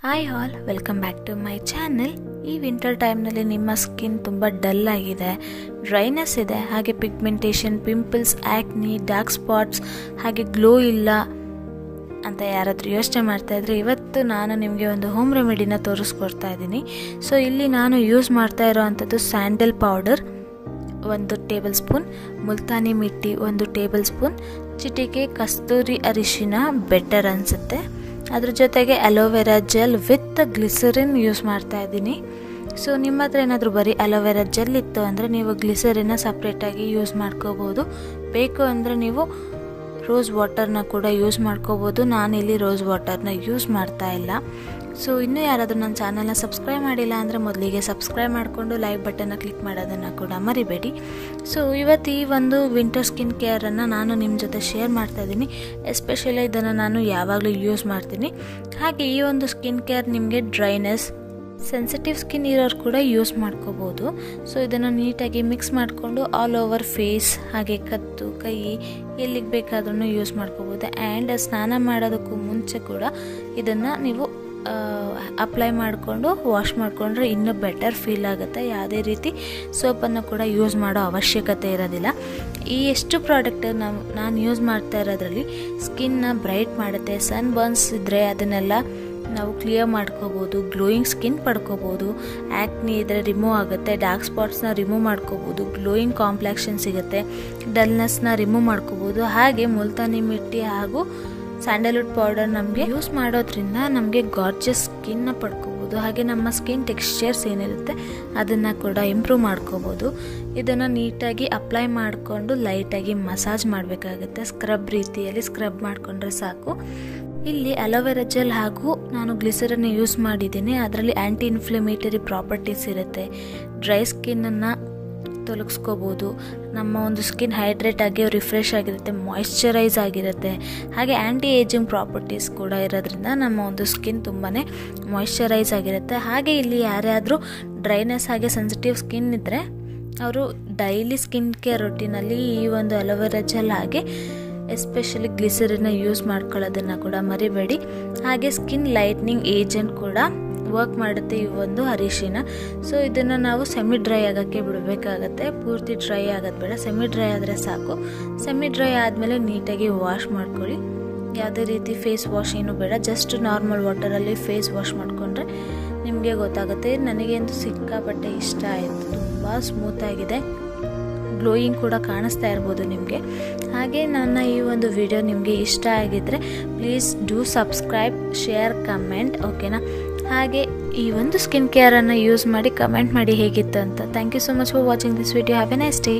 Hi all, welcome back to my channel. ಈ winter ಟೈಮ್ನಲ್ಲಿ ನಿಮ್ಮ ಸ್ಕಿನ್ ತುಂಬ ಡಲ್ ಆಗಿದೆ, ಡ್ರೈನೆಸ್ ಇದೆ, ಹಾಗೆ pigmentation, pimples, acne, dark spots, ಹಾಗೆ ಗ್ಲೋ ಇಲ್ಲ ಅಂತ ಯಾರಾದರೂ ಯೋಚನೆ ಮಾಡ್ತಾಯಿದ್ರೆ ಇವತ್ತು ನಾನು ನಿಮಗೆ ಒಂದು ಹೋಮ್ ರೆಮಿಡಿನ ತೋರಿಸ್ಕೊಡ್ತಾ ಇದ್ದೀನಿ. ಸೊ ಇಲ್ಲಿ ನಾನು ಯೂಸ್ ಮಾಡ್ತಾ ಇರೋ ಅಂಥದ್ದು sandal powder 1 tablespoon, multani mitti 1 tablespoon, ಚಿಟಿಕೆ ಕಸ್ತೂರಿ ಅರಿಶಿನ ಬೆಟರ್ ಅನಿಸುತ್ತೆ. ಅದ್ರ ಜೊತೆಗೆ aloe vera gel with glycerine use ಮಾಡ್ತಾ ಇದ್ದೀನಿ. ಸೊ ನಿಮ್ಮ ಹತ್ರ ಏನಾದರೂ ಬರೀ ಅಲೋವೆರಾ ಜೆಲ್ ಇತ್ತು ಅಂದರೆ ನೀವು ಗ್ಲಿಸರಿನ್ನ ಸಪ್ರೇಟಾಗಿ ಯೂಸ್ ಮಾಡ್ಕೋಬೋದು. ಬೇಕು ಅಂದರೆ ನೀವು ರೋಸ್ ವಾಟರ್ನ ಕೂಡ ಯೂಸ್ ಮಾಡ್ಕೋಬೋದು. ನಾನಿಲ್ಲಿ ರೋಸ್ ವಾಟರ್ನ ಯೂಸ್ ಮಾಡ್ತಾ ಇಲ್ಲ. ಸೊ ಇನ್ನೂ ಯಾರಾದರೂ ನನ್ನ ಚಾನಲ್ನ ಸಬ್ಸ್ಕ್ರೈಬ್ ಮಾಡಿಲ್ಲ ಅಂದರೆ ಮೊದಲಿಗೆ ಸಬ್ಸ್ಕ್ರೈಬ್ ಮಾಡಿಕೊಂಡು ಲೈಕ್ ಬಟನ್ನ ಕ್ಲಿಕ್ ಮಾಡೋದನ್ನು ಕೂಡ ಮರಿಬೇಡಿ. ಸೊ ಇವತ್ತು ಈ ಒಂದು ವಿಂಟರ್ ಸ್ಕಿನ್ ಕೇರನ್ನು ನಾನು ನಿಮ್ಮ ಜೊತೆ ಶೇರ್ ಮಾಡ್ತಾ ಇದ್ದೀನಿ. ಎಸ್ಪೆಷಲಿ ಇದನ್ನು ನಾನು ಯಾವಾಗಲೂ ಯೂಸ್ ಮಾಡ್ತೀನಿ. ಹಾಗೆ ಈ ಒಂದು ಸ್ಕಿನ್ ಕೇರ್ ನಿಮಗೆ ಡ್ರೈನೆಸ್, ಸೆನ್ಸಿಟಿವ್ ಸ್ಕಿನ್ ಇರೋರು ಕೂಡ ಯೂಸ್ ಮಾಡ್ಕೋಬೋದು. ಸೊ ಇದನ್ನು ನೀಟಾಗಿ ಮಿಕ್ಸ್ ಮಾಡಿಕೊಂಡು ಆಲ್ ಓವರ್ ಫೇಸ್, ಹಾಗೆ ಕತ್ತು, ಕೈ, ಎಲ್ಲಿಗೆ ಬೇಕಾದ್ರೂ ಯೂಸ್ ಮಾಡ್ಕೋಬೋದು. ಆ್ಯಂಡ್ ಸ್ನಾನ ಮಾಡೋದಕ್ಕೂ ಮುಂಚೆ ಕೂಡ ಇದನ್ನು ನೀವು ಅಪ್ಲೈ ಮಾಡಿಕೊಂಡು ವಾಶ್ ಮಾಡಿಕೊಂಡ್ರೆ ಇನ್ನೂ ಬೆಟರ್ ಫೀಲ್ ಆಗುತ್ತೆ. ಯಾವುದೇ ರೀತಿ ಸೋಪನ್ನು ಕೂಡ ಯೂಸ್ ಮಾಡೋ ಅವಶ್ಯಕತೆ ಇರೋದಿಲ್ಲ. ಈ ಎಷ್ಟು ಪ್ರಾಡಕ್ಟ್ ನಾನು ಯೂಸ್ ಮಾಡ್ತಾ ಇರೋದ್ರಲ್ಲಿ ಸ್ಕಿನ್ನ ಬ್ರೈಟ್ ಮಾಡುತ್ತೆ. ಸನ್ ಬರ್ನ್ಸ್ ಇದ್ದರೆ ಅದನ್ನೆಲ್ಲ ನಾವು ಕ್ಲಿಯರ್ ಮಾಡ್ಕೋಬೋದು, ಗ್ಲೋಯಿಂಗ್ ಸ್ಕಿನ್ ಪಡ್ಕೋಬೋದು. ಆ್ಯಕ್ನಿ ಇದ್ದರೆ ರಿಮೂವ್ ಆಗುತ್ತೆ, ಡಾರ್ಕ್ ಸ್ಪಾಟ್ಸ್ನ ರಿಮೂವ್ ಮಾಡ್ಕೋಬೋದು, ಗ್ಲೋಯಿಂಗ್ ಕಾಂಪ್ಲೆಕ್ಷನ್ ಸಿಗುತ್ತೆ, ಡಲ್ನೆಸ್ನ ರಿಮೂವ್ ಮಾಡ್ಕೋಬೋದು. ಹಾಗೆ ಮುಲ್ತಾನಿ ಮಿಟ್ಟಿ ಹಾಗೂ ಸ್ಯಾಂಡಲ್ವುಡ್ ಪೌಡರ್ ನಮಗೆ ಯೂಸ್ ಮಾಡೋದ್ರಿಂದ ನಮಗೆ ಗಾರ್ಜಿಯಸ್ ಸ್ಕಿನ್ನ ಪಡ್ಕೋಬೋದು. ಹಾಗೆ ನಮ್ಮ ಸ್ಕಿನ್ ಟೆಕ್ಸ್ಚರ್ಸ್ ಏನಿರುತ್ತೆ ಅದನ್ನು ಕೂಡ ಇಂಪ್ರೂವ್ ಮಾಡ್ಕೋಬೋದು. ಇದನ್ನು ನೀಟಾಗಿ ಅಪ್ಲೈ ಮಾಡಿಕೊಂಡು ಲೈಟಾಗಿ ಮಸಾಜ್ ಮಾಡಬೇಕಾಗುತ್ತೆ. ಸ್ಕ್ರಬ್ ರೀತಿಯಲ್ಲಿ ಸ್ಕ್ರಬ್ ಮಾಡಿಕೊಂಡ್ರೆ ಸಾಕು. ಇಲ್ಲಿ ಅಲೋವೆರಾ ಜೆಲ್ ಹಾಗೂ ನಾನು ಗ್ಲಿಸರನ್ನು ಯೂಸ್ ಮಾಡಿದ್ದೀನಿ. ಅದರಲ್ಲಿ ಆ್ಯಂಟಿ ಇನ್ಫ್ಲಮೇಟರಿ ಪ್ರಾಪರ್ಟೀಸ್ ಇರುತ್ತೆ. ಡ್ರೈ ಸ್ಕಿನ್ನನ್ನು ತೊಲಗಿಸ್ಕೋಬೋದು. ನಮ್ಮ ಒಂದು ಸ್ಕಿನ್ ಹೈಡ್ರೇಟ್ ಆಗಿ ರಿಫ್ರೆಶ್ ಆಗಿರುತ್ತೆ, ಮಾಯಿಶ್ಚರೈಸ್ ಆಗಿರುತ್ತೆ. ಹಾಗೆ ಆ್ಯಂಟಿ ಏಜಿಂಗ್ ಪ್ರಾಪರ್ಟೀಸ್ ಕೂಡ ಇರೋದ್ರಿಂದ ನಮ್ಮ ಒಂದು ಸ್ಕಿನ್ ತುಂಬಾ ಮಾಯಿಶ್ಚರೈಸ್ ಆಗಿರುತ್ತೆ. ಹಾಗೆ ಇಲ್ಲಿ ಯಾರ್ಯಾದರೂ ಡ್ರೈನೆಸ್ ಹಾಗೆ ಸೆನ್ಸಿಟಿವ್ ಸ್ಕಿನ್ ಇದ್ದರೆ ಅವರು ಡೈಲಿ ಸ್ಕಿನ್ ಕೇರ್ ರೊಟೀನಲ್ಲಿ ಈ ಒಂದು ಅಲೋವೆರಾ ಜೆಲ್ ಹಾಗೆ ಎಸ್ಪೆಷಲಿ ಗ್ಲಿಸರಿನ ಯೂಸ್ ಮಾಡ್ಕೊಳ್ಳೋದನ್ನು ಕೂಡ ಮರಿಬೇಡಿ. ಹಾಗೆ ಸ್ಕಿನ್ ಲೈಟ್ನಿಂಗ್ ಏಜೆಂಟ್ ಕೂಡ ವರ್ಕ್ ಮಾಡುತ್ತೆ ಈ ಒಂದು ಅರಿಶಿನ. ಸೊ ಇದನ್ನು ನಾವು ಸೆಮಿ ಡ್ರೈ ಆಗೋಕ್ಕೆ ಬಿಡಬೇಕಾಗತ್ತೆ. ಪೂರ್ತಿ ಡ್ರೈ ಆಗೋದು ಬೇಡ, ಸೆಮಿ ಡ್ರೈ ಆದರೆ ಸಾಕು. ಸೆಮಿ ಡ್ರೈ ಆದಮೇಲೆ ನೀಟಾಗಿ ವಾಶ್ ಮಾಡ್ಕೊಳ್ಳಿ. ಯಾವುದೇ ರೀತಿ ಫೇಸ್ ವಾಶ್ ಏನು ಬೇಡ, ಜಸ್ಟ್ ನಾರ್ಮಲ್ ವಾಟರಲ್ಲಿ ಫೇಸ್ ವಾಶ್ ಮಾಡಿಕೊಂಡ್ರೆ ನಿಮಗೆ ಗೊತ್ತಾಗುತ್ತೆ. ನನಗಂತೂ ಸಿಕ್ಕಾಪಟ್ಟೆ ಇಷ್ಟ ಆಯಿತು. ತುಂಬ ಸ್ಮೂತಾಗಿದೆ, ಗ್ಲೋಯಿಂಗ್ ಕೂಡ ಕಾಣಿಸ್ತಾ ಇರ್ಬೋದು ನಿಮಗೆ. ಹಾಗೆ ನನ್ನ ಈ ಒಂದು ವಿಡಿಯೋ ನಿಮಗೆ ಇಷ್ಟ ಆಗಿದ್ದರೆ please do subscribe, share, comment, ಓಕೆನಾ? ಹಾಗೆ ಈ ಒಂದು ಸ್ಕಿನ್ ಕೇರನ್ನು ಯೂಸ್ ಮಾಡಿ ಕಮೆಂಟ್ ಮಾಡಿ ಹೇಗಿತ್ತು ಅಂತ. Thank you so much for watching this video. Have a nice day.